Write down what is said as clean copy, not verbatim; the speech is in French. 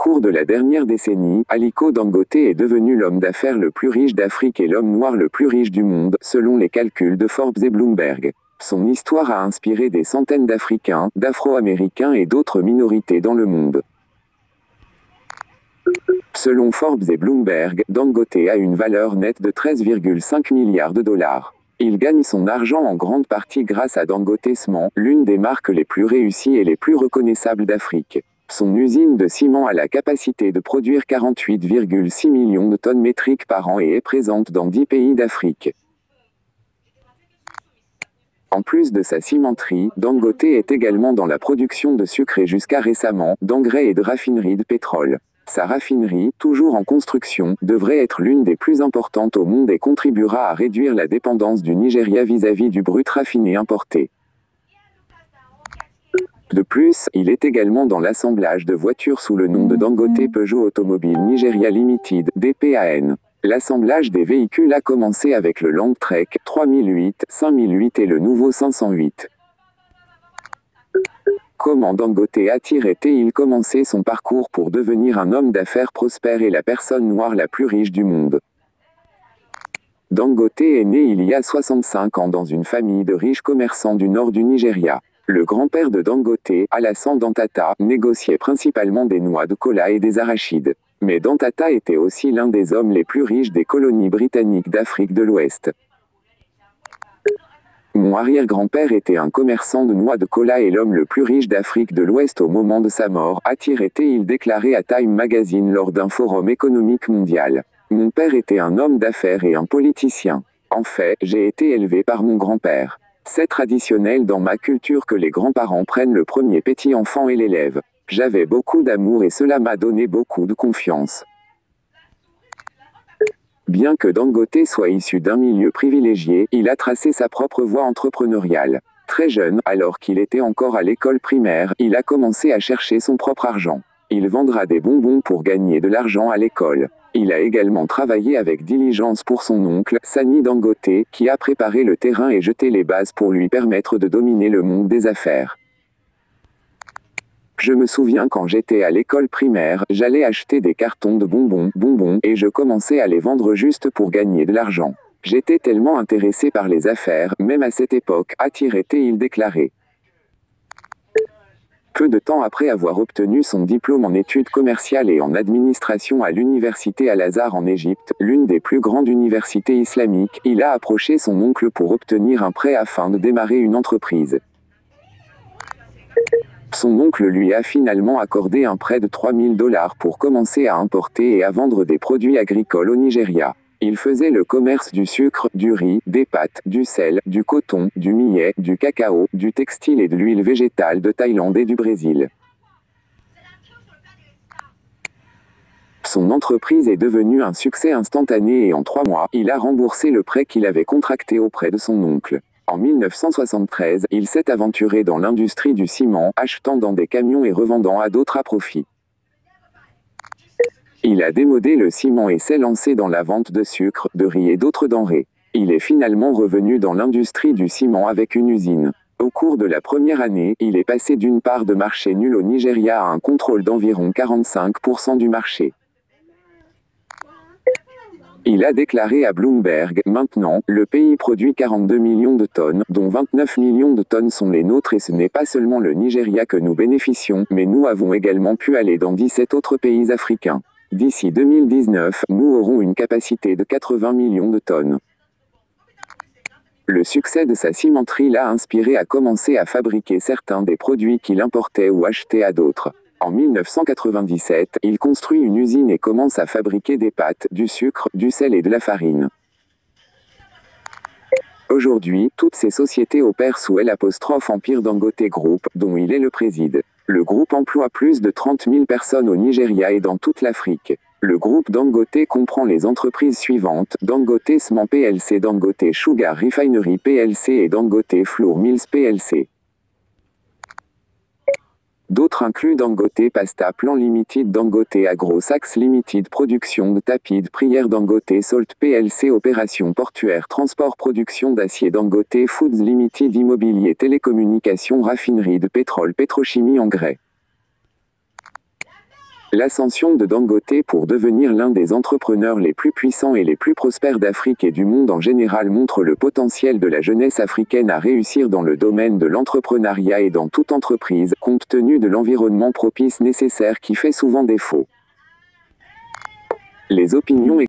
cours de la dernière décennie, Aliko Dangote est devenu l'homme d'affaires le plus riche d'Afrique et l'homme noir le plus riche du monde, selon les calculs de Forbes et Bloomberg. Son histoire a inspiré des centaines d'Africains, d'Afro-Américains et d'autres minorités dans le monde. Selon Forbes et Bloomberg, Dangote a une valeur nette de 13,5 milliards de dollars. Il gagne son argent en grande partie grâce à Dangote Cement, l'une des marques les plus réussies et les plus reconnaissables d'Afrique. Son usine de ciment a la capacité de produire 48,6 millions de tonnes métriques par an et est présente dans 10 pays d'Afrique. En plus de sa cimenterie, Dangote est également dans la production de sucre et jusqu'à récemment, d'engrais et de raffinerie de pétrole. Sa raffinerie, toujours en construction, devrait être l'une des plus importantes au monde et contribuera à réduire la dépendance du Nigeria vis-à-vis du brut raffiné importé. De plus, il est également dans l'assemblage de voitures sous le nom de Dangote Peugeot Automobile Nigeria Limited, DPAN. L'assemblage des véhicules a commencé avec le Landtrek 3008, 5008 et le nouveau 508. Comment Dangote a-t-il commencé son parcours pour devenir un homme d'affaires prospère et la personne noire la plus riche du monde? Dangote est né il y a 65 ans dans une famille de riches commerçants du nord du Nigeria. Le grand-père de Dangote, Alassane Dantata, négociait principalement des noix de cola et des arachides. Mais Dantata était aussi l'un des hommes les plus riches des colonies britanniques d'Afrique de l'Ouest. Mon arrière-grand-père était un commerçant de noix de cola et l'homme le plus riche d'Afrique de l'Ouest au moment de sa mort, a-t-il déclaré à Time Magazine lors d'un forum économique mondial. Mon père était un homme d'affaires et un politicien. En fait, j'ai été élevé par mon grand-père. C'est traditionnel dans ma culture que les grands-parents prennent le premier petit enfant et l'élèvent. J'avais beaucoup d'amour et cela m'a donné beaucoup de confiance. Bien que Dangote soit issu d'un milieu privilégié, il a tracé sa propre voie entrepreneuriale. Très jeune, alors qu'il était encore à l'école primaire, il a commencé à chercher son propre argent. Il vendra des bonbons pour gagner de l'argent à l'école. Il a également travaillé avec diligence pour son oncle, Sani Dangote, qui a préparé le terrain et jeté les bases pour lui permettre de dominer le monde des affaires. Je me souviens quand j'étais à l'école primaire, j'allais acheter des cartons de bonbons, et je commençais à les vendre juste pour gagner de l'argent. J'étais tellement intéressé par les affaires, même à cette époque, a-t-il déclaré. Peu de temps après avoir obtenu son diplôme en études commerciales et en administration à l'université Al-Azhar en Égypte, l'une des plus grandes universités islamiques, il a approché son oncle pour obtenir un prêt afin de démarrer une entreprise. Son oncle lui a finalement accordé un prêt de 3 000 $ pour commencer à importer et à vendre des produits agricoles au Nigeria. Il faisait le commerce du sucre, du riz, des pâtes, du sel, du coton, du millet, du cacao, du textile et de l'huile végétale de Thaïlande et du Brésil. Son entreprise est devenue un succès instantané et en 3 mois, il a remboursé le prêt qu'il avait contracté auprès de son oncle. En 1973, il s'est aventuré dans l'industrie du ciment, achetant dans des camions et revendant à d'autres à profit. Il a démodé le ciment et s'est lancé dans la vente de sucre, de riz et d'autres denrées. Il est finalement revenu dans l'industrie du ciment avec une usine. Au cours de la première année, il est passé d'une part de marché nulle au Nigeria à un contrôle d'environ 45% du marché. Il a déclaré à Bloomberg, « Maintenant, le pays produit 42 millions de tonnes, dont 29 millions de tonnes sont les nôtres et ce n'est pas seulement le Nigeria que nous bénéficions, mais nous avons également pu aller dans 17 autres pays africains. D'ici 2019, nous aurons une capacité de 80 millions de tonnes. » Le succès de sa cimenterie l'a inspiré à commencer à fabriquer certains des produits qu'il importait ou achetait à d'autres. En 1997, il construit une usine et commence à fabriquer des pâtes, du sucre, du sel et de la farine. Aujourd'hui, toutes ces sociétés opèrent sous L'Empire Dangote Group, dont il est le président. Le groupe emploie plus de 30 000 personnes au Nigeria et dans toute l'Afrique. Le groupe Dangote comprend les entreprises suivantes, Dangote Cement plc, Dangote Sugar Refinery plc et Dangote Flour Mills plc. D'autres incluent Dangote Pasta Plan Limited, Dangote Agro Sachs Limited, Production de tapis de prière, Dangote Salt plc, Opération portuaire, Transport, Production d'acier, Dangote Foods Limited, Immobilier, Télécommunications, Raffinerie de pétrole, Pétrochimie, Engrais. L'ascension de Dangote pour devenir l'un des entrepreneurs les plus puissants et les plus prospères d'Afrique et du monde en général montre le potentiel de la jeunesse africaine à réussir dans le domaine de l'entrepreneuriat et dans toute entreprise, compte tenu de l'environnement propice nécessaire qui fait souvent défaut. Les opinions